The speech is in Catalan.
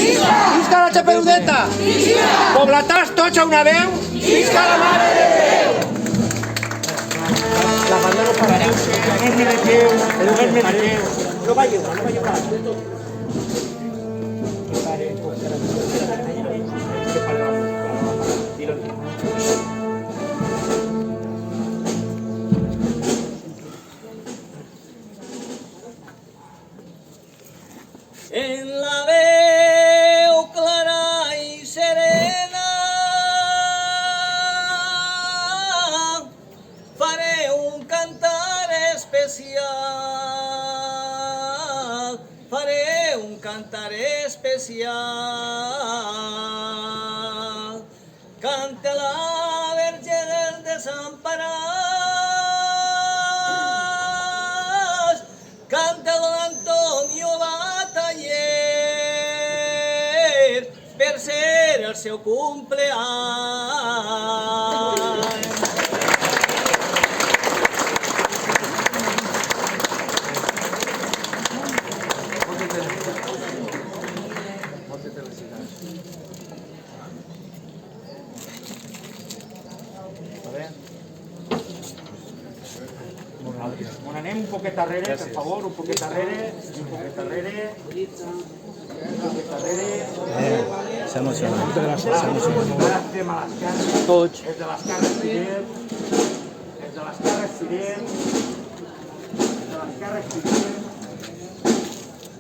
Visca la Xapeludeta! Pobletans tots a una veu! Visca la Mare de Déu! La banda no parareu, no us mereceu, no us mereceu. No va lliure, no va lliure. En la veu clara i serena faré un cantar especial, faré un cantar especial. Canta la Verge del Desamparat, canta don Antonio Bataller, per ser el seu cumpleany. On anem un poquet darrere, per favor, un poquet darrere, un poquet darrere, un poquet darrere. S'ha emocionat. Ara estem a l'esquerra. Tots. És de l'esquerra Fidel. És de l'esquerra Fidel. És de l'esquerra Fidel.